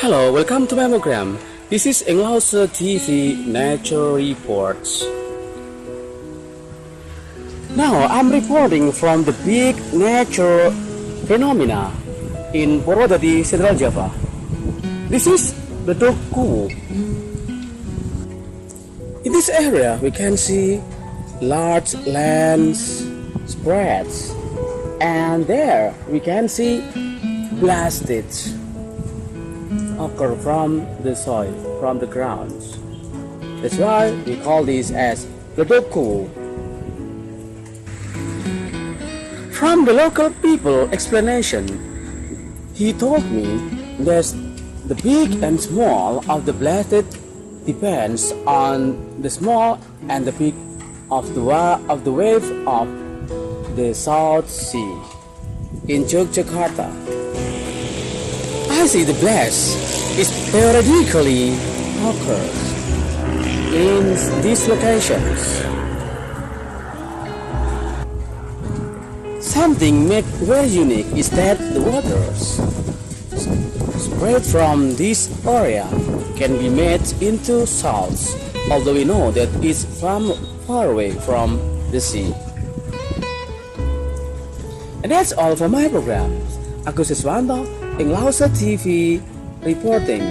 Hello, welcome to my program. This is Englaoshi TV Nature Reports. Now I'm reporting from the big nature phenomena in Purwodadi, Central Java. This is Bledug Kuwu. In this area we can see large lands spreads, and there we can see blasts occur from the soil, from the ground. That's why we call this as Bledug Kuwu. From the local people explanation, he told me that the big and small of the blasted depends on the small and the big of the wave of the South Sea in Yogyakarta. I see the blast is periodically occurs in these locations. Something made very unique is that the waters spread from this area can be made into salts, although we know that it's from far away from the sea. And that's all for my program. Agus Siswanto, Englaoshi TV reporting.